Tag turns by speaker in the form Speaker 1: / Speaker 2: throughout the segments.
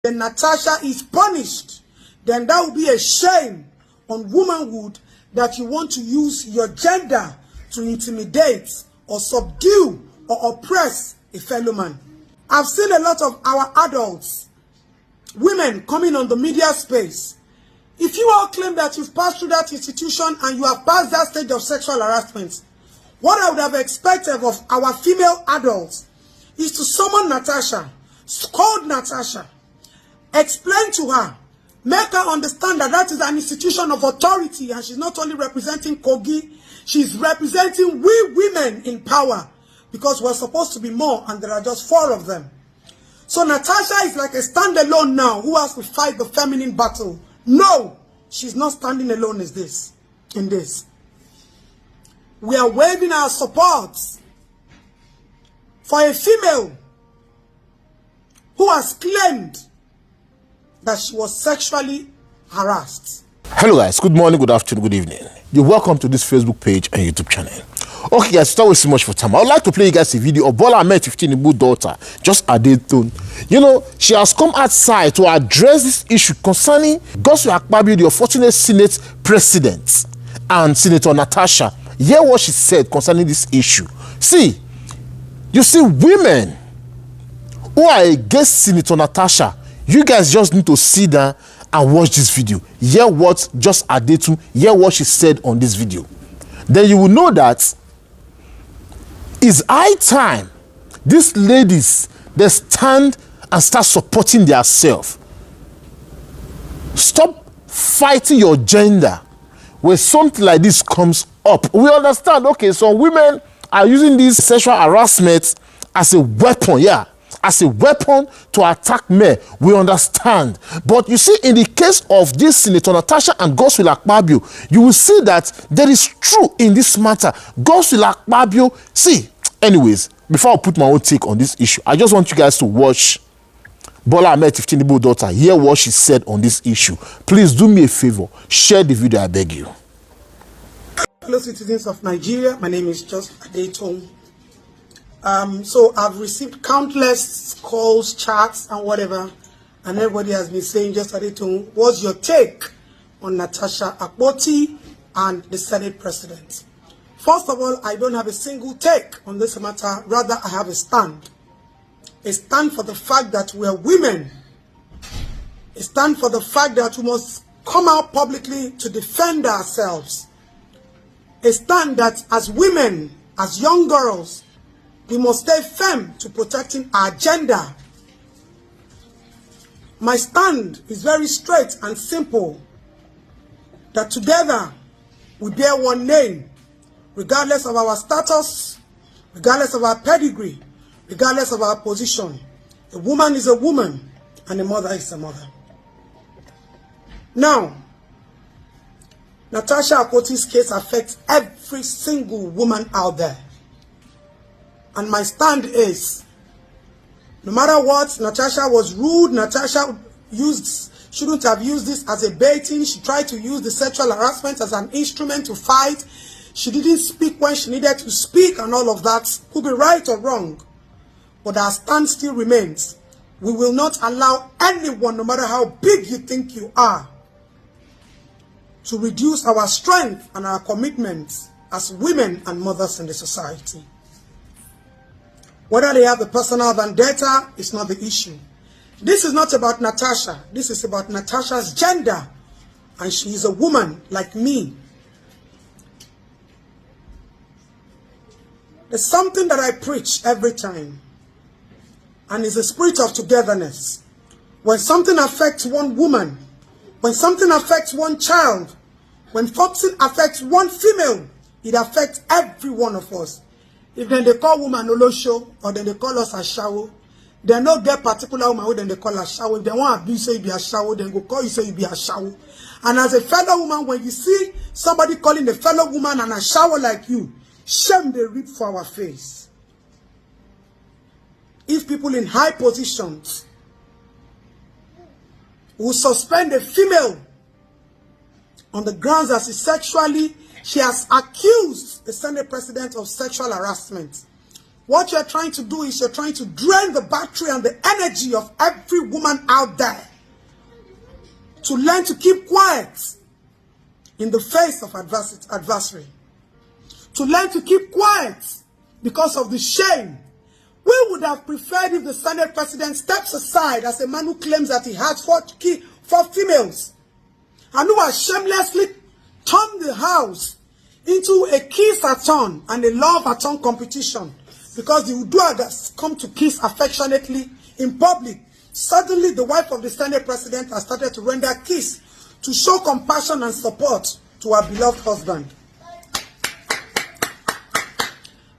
Speaker 1: then Natasha is punished, then that will be a shame on womanhood that you want to use your gender to intimidate or subdue or oppress a fellow man. I've seen a lot of our adults, women coming on the media space. If you all claim that you've passed through that institution and you have passed that stage of sexual harassment, what I would have expected of our female adults is to summon Natasha, scold Natasha, explain to her, make her understand that that is an institution of authority and she's not only representing Kogi, she's representing we women in power, because we're supposed to be more and there are just 4 of them. So Natasha is like a standalone now who has to fight the feminine battle. No, she's not standing alone in this. We are waving our support for a female who has claimed that she was sexually harassed.
Speaker 2: Hello guys, good morning, good afternoon, good evening. You're welcome to this Facebook page and YouTube channel. Okay guys, without wasting much for time, I would like to play you guys a video of Bola Ahmed Tinubu's daughter, just Adetun. You know, she has come outside to address this issue concerning Godswill Akpabio, the unfortunate Senate President, and Senator Natasha. Hear what she said concerning this issue. See, you see, women who are against Senator Natasha, you guys just need to sit down and watch this video. Hear what just Adetun, hear what she said on this video. Then you will know that it's high time these ladies, they stand and start supporting themselves. Stop fighting your gender when something like this comes up. We understand, okay, so women are using this sexual harassment as a weapon, as a weapon to attack men. We understand. But you see, in the case of this Senator Natasha and Godswill Akpabio, you will see that there is truth in this matter. Godswill Akpabio, see, anyways, before I put my own take on this issue, I just want you guys to watch Bola Ahmed Tinubu's daughter, hear what she said on this issue. Please do me a favor, share the video, I beg you.
Speaker 1: Hello citizens of Nigeria, my name is just Adetun. So I've received countless calls, chats, and whatever, and everybody has been saying, just Adetun, what's your take on Natasha Akpoti and the Senate President? First of all, I don't have a single take on this matter. Rather, I have a stand. A stand for the fact that we are women. A stand for the fact that we must come out publicly to defend ourselves. A stand that as women, as young girls, we must stay firm to protecting our gender. My stand is very straight and simple. That together we bear one name, regardless of our status, regardless of our pedigree, regardless of our position. A woman is a woman and a mother is a mother. Now, Natasha Akpoti's case affects every single woman out there. And my stand is, no matter what, Natasha was rude. Natasha shouldn't have used this as a baiting. She tried to use the sexual harassment as an instrument to fight. She didn't speak when she needed to speak and all of that. Could be right or wrong. But our stand still remains. We will not allow anyone, no matter how big you think you are, to reduce our strength and our commitments as women and mothers in the society. Whether they have a personal vendetta is not the issue. This is not about Natasha. This is about Natasha's gender. And she is a woman like me. There's something that I preach every time. And it's a spirit of togetherness. When something affects one woman, when something affects one child, when something affects one female, it affects every one of us. If then they call woman Olosho, or then they call us Ashawo, they not get particular woman who then they call Ashawo. If they want abuse, say you be Ashawo, then go call you, say you be Ashawo. And as a fellow woman, when you see somebody calling a fellow woman an Ashawo like you, shame they reap for our face. If people in high positions will suspend a female on the grounds that she has accused the Senate President of sexual harassment, What you're trying to do is you're trying to drain the battery and the energy of every woman out there to learn to keep quiet in the face of adversary. To learn to keep quiet because of the shame. We would have preferred if the Senate president steps aside as a man who claims that he has four females and who has shamelessly turned the house into a kiss-a-thon and a love-a-thon competition because the Uduagas come to kiss affectionately in public. Suddenly, the wife of the Senate president has started to render kiss to show compassion and support to her beloved husband.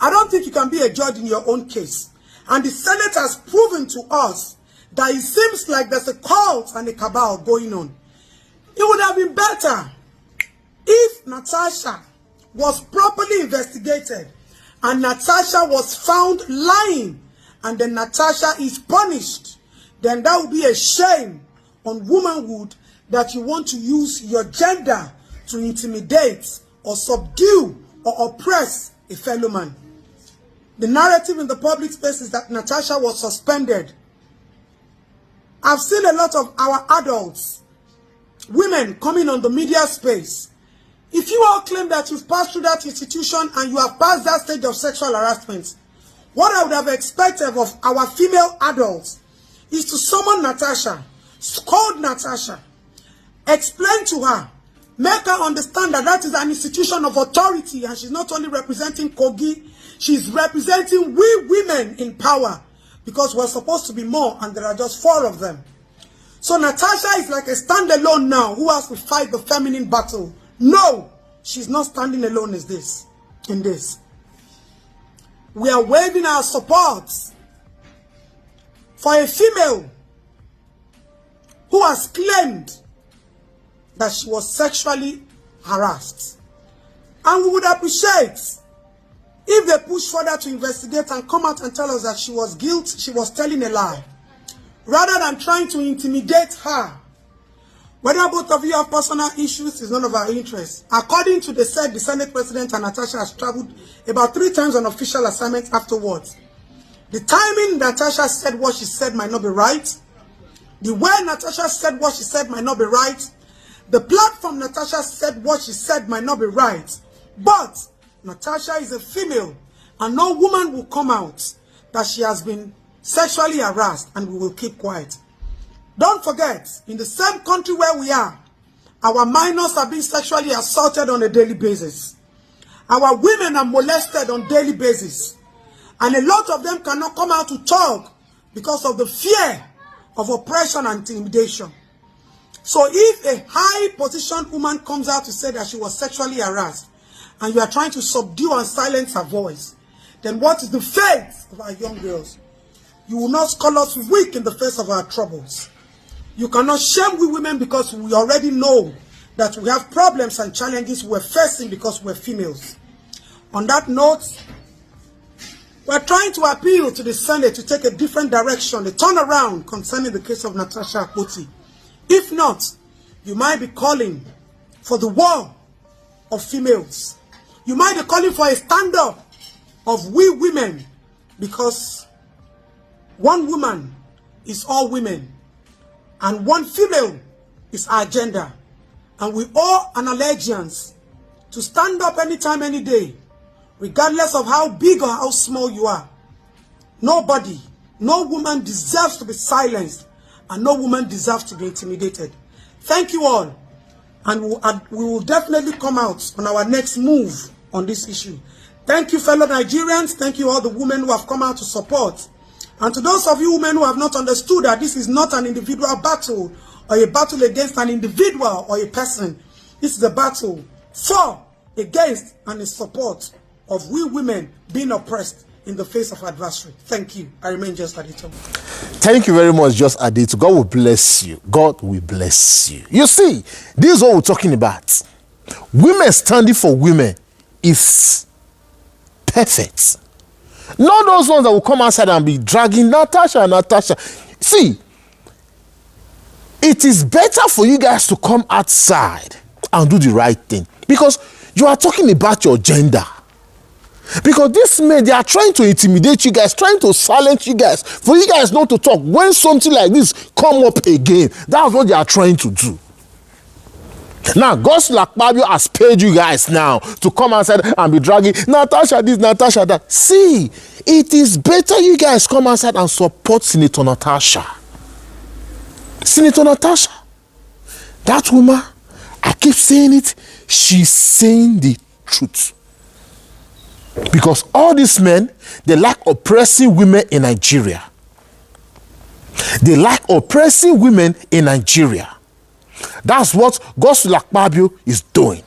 Speaker 1: I don't think you can be a judge in your own case. And the Senate has proven to us that it seems like there's a cult and a cabal going on. It would have been better if Natasha was properly investigated and Natasha was found lying and then Natasha is punished. Then that would be a shame on womanhood that you want to use your gender to intimidate or subdue or oppress a fellow man. The narrative in the public space is that Natasha was suspended. I've seen a lot of our adults, women coming on the media space. If you all claim that you've passed through that institution and you have passed that stage of sexual harassment, what I would have expected of our female adults is to summon Natasha, scold Natasha, explain to her, make her understand that that is an institution of authority and she's not only representing Kogi, she's representing we women in power because we're supposed to be more and there are just 4 of them. So Natasha is like a standalone now who has to fight the feminine battle. No, she's not standing alone in this. We are waving our support for a female who has claimed that she was sexually harassed. And we would appreciate if they push further to investigate and come out and tell us that she was guilty, she was telling a lie, rather than trying to intimidate her. Whether both of you have personal issues is none of our interest. According to the Senate president and Natasha has traveled about 3 times on official assignment afterwards. The timing Natasha said what she said might not be right. The way Natasha said what she said might not be right. The platform Natasha said what she said might not be right. But Natasha is a female and no woman will come out that she has been sexually harassed and we will keep quiet. Don't forget, in the same country where we are, our minors are being sexually assaulted on a daily basis. Our women are molested on a daily basis. And a lot of them cannot come out to talk because of the fear of oppression and intimidation. So if a high-positioned woman comes out to say that she was sexually harassed, and you are trying to subdue and silence her voice, then what is the fate of our young girls? You will not call us weak in the face of our troubles. You cannot shame we women because we already know that we have problems and challenges we're facing because we're females. On that note, we're trying to appeal to the Senate to take a different direction, a turnaround concerning the case of Natasha Akpabio. If not, you might be calling for the war of females. You might be calling for a stand-up of we women because one woman is all women and one female is our gender. And we owe an allegiance to stand up anytime, any day, regardless of how big or how small you are. Nobody, no woman deserves to be silenced and no woman deserves to be intimidated. Thank you all. And we will definitely come out on our next move on this issue. Thank you, fellow Nigerians. Thank you all the women who have come out to support. And to those of you women who have not understood that this is not an individual battle or a battle against an individual or a person. This is a battle for, against, and in support of we women being oppressed in the face of adversary. Thank you. I remain Just Adito.
Speaker 2: Thank you very much, Just Adito. God will bless you. God will bless you. You see, this is what we're talking about. Women standing for women is perfect. Not those ones that will come outside and be dragging Natasha. See, it is better for you guys to come outside and do the right thing because you are talking about your gender. Because these men, they are trying to intimidate you guys, trying to silence you guys, for you guys not to talk. When something like this come up again, that's what they are trying to do. Now, Akpabio has paid you guys now to come outside and be dragging Natasha this, Natasha that. See, it is better you guys come outside and support Senator Natasha. Senator Natasha, that woman, I keep saying it, she's saying the truth. Because all these men, they like oppressing women in Nigeria. They like oppressing women in Nigeria. That's what Akpabio is doing.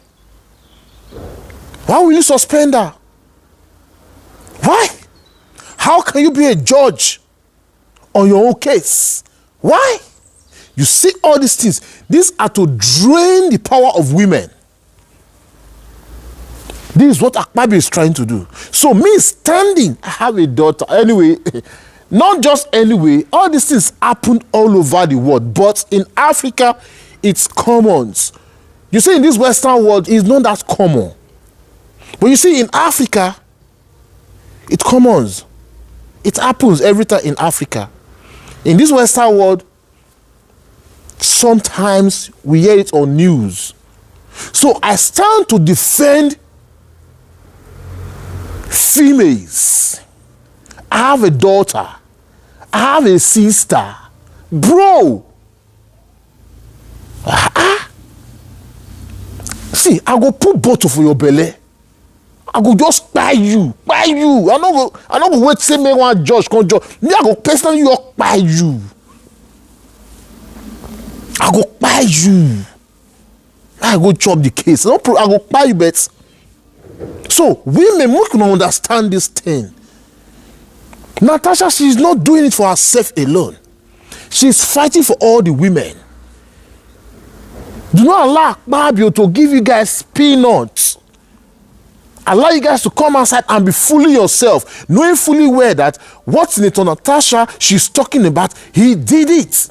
Speaker 2: Why will you suspend her? Why? How can you be a judge on your own case? Why? You see all these things. These are to drain the power of women. This is what Akpabio is trying to do. So me standing, I have a daughter. Anyway, not just anyway, all these things happen all over the world. But in Africa, it's common. You see, in this Western world, it's not that common. But you see, in Africa, it's common. It happens every time in Africa. In this Western world, sometimes we hear it on news. So I stand to defend females. I have a daughter. I have a sister. Bro. See, I go put bottle for your belly. I go just buy you. I don't go wait say me one judge come judge. Me I go personally buy you. I go buy you. I go chop the case. I go buy you, bet. So women, we can understand this thing. Natasha, she's not doing it for herself alone. She's fighting for all the women. Do not allow Akpabio to give you guys peanuts. Allow you guys to come outside and be fooling yourself, knowing fully well that what Senator Natasha she's talking about, he did it.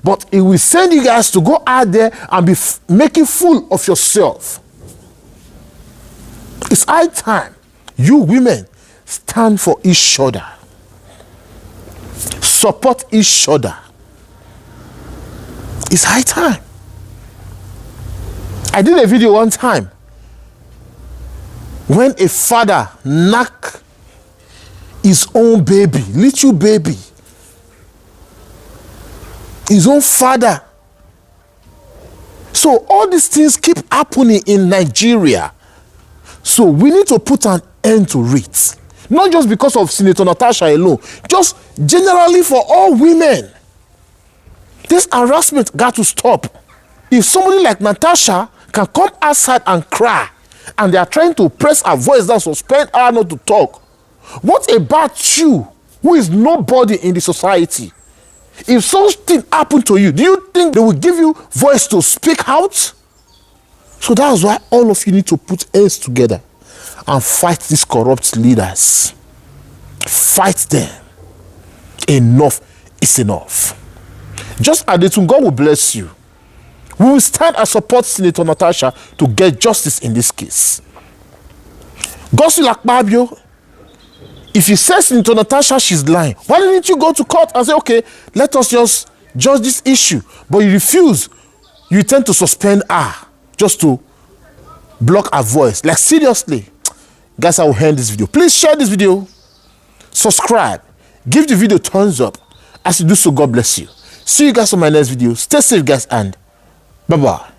Speaker 2: But he will send you guys to go out there and be making fool of yourself. It's high time you women stand for each other. Support each other. It's high time. I did a video one time when a father knocked his own baby, little baby, his own father. So all these things keep happening in Nigeria. So we need to put an end to it. Not just because of Senator Natasha alone, just generally for all women. This harassment got to stop. If somebody like Natasha can come outside and cry, and they are trying to press her voice down, suspend her not to talk, what about you, who is nobody in the society? If something happened to you, do you think they will give you voice to speak out? So that's why all of you need to put heads together and fight these corrupt leaders. Fight them. Enough is enough. Just Adetun, God will bless you. We will stand and support Senator Natasha to get justice in this case. Akpabio, if you say Senator Natasha she's lying, why didn't you go to court and say, okay, let us just judge this issue? But you refuse. You intend to suspend her just to block her voice. Like, seriously. Guys, I will end this video. Please share this video. Subscribe. Give the video thumbs up. As you do so, God bless you. See you guys on my next video. Stay safe, guys, and bye-bye.